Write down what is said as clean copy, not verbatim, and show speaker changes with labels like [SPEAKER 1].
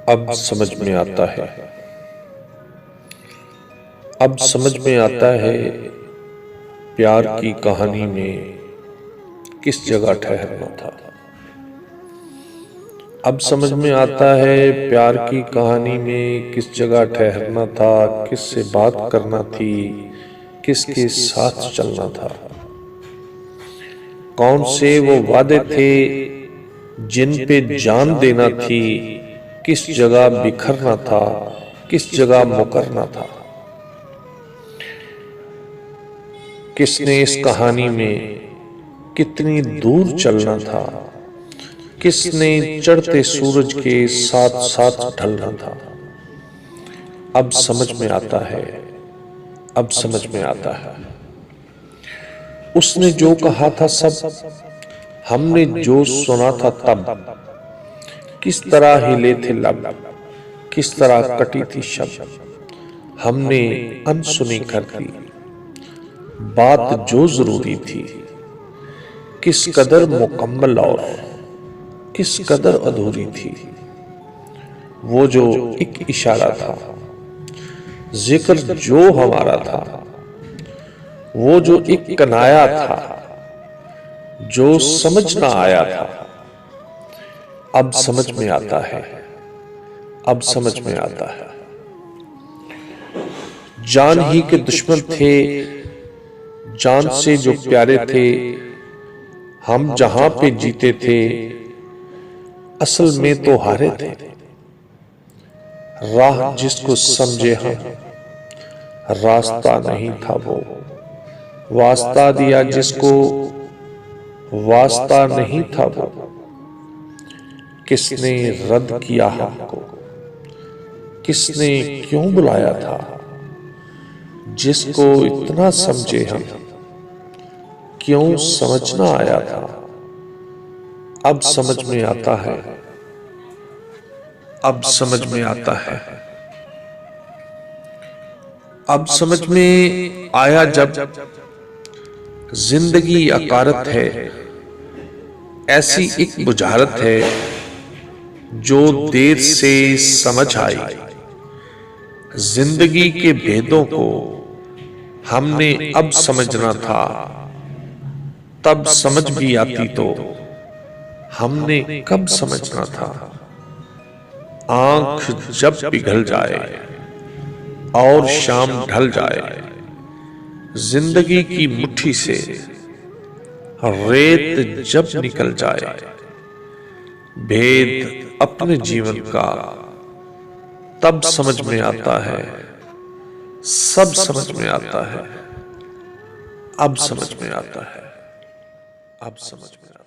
[SPEAKER 1] अब समझ में आता है, अब समझ में आता है प्यार की कहानी में किस जगह ठहरना था। अब समझ में आता है प्यार की कहानी में किस जगह ठहरना था, किससे बात करना थी, किसके साथ चलना था। कौन से वो वादे थे जिन पे जान देना थी, किस जगह बिखरना था, किस जगह मुकरना था। किसने इस कहानी में कितनी दूर चलना था, किसने चढ़ते सूरज के साथ साथ ढलना था। अब समझ में आता है, अब समझ में आता है। उसने जो कहा था सब, हमने जो सुना था तब, किस तरह हिले थे लब, किस तरह कटी थी शब्द, हमने अनसुनी कर दी बात जो जरूरी थी। किस कदर मुकम्मल और किस कदर अधूरी थी। वो जो एक इशारा था, जिक्र जो हमारा था, वो जो एक कनाया था, जो समझ ना आया था। अब समझ में आता है, अब समझ में आता है। जान ही के दुश्मन थे, जान से जो प्यारे थे, हम जहां पे जीते थे असल में तो हारे थे। राह जिसको समझे हम, रास्ता नहीं था वो, वास्ता दिया जिसको, वास्ता नहीं था वो। किसने रद्द किया हमको, किसने क्यों बुलाया था, जिसको इतना समझे हम, क्यों समझना आया था। अब समझ में आता है, अब समझ में आता है। अब समझ में आया जब जिंदगी अकारत है, ऐसी एक बुझारत है जो देर से समझ आई। जिंदगी के भेदों को हमने अब समझना था, तब समझ भी आती तो हमने कब समझना था। आंख जब पिघल जाए और शाम ढल जाए, जिंदगी की मुट्ठी से रेत जब निकल जाए, भेद अपने जीवन का तब समझ में आता है, सब समझ में आता है। अब समझ में आता है, अब समझ में आता है।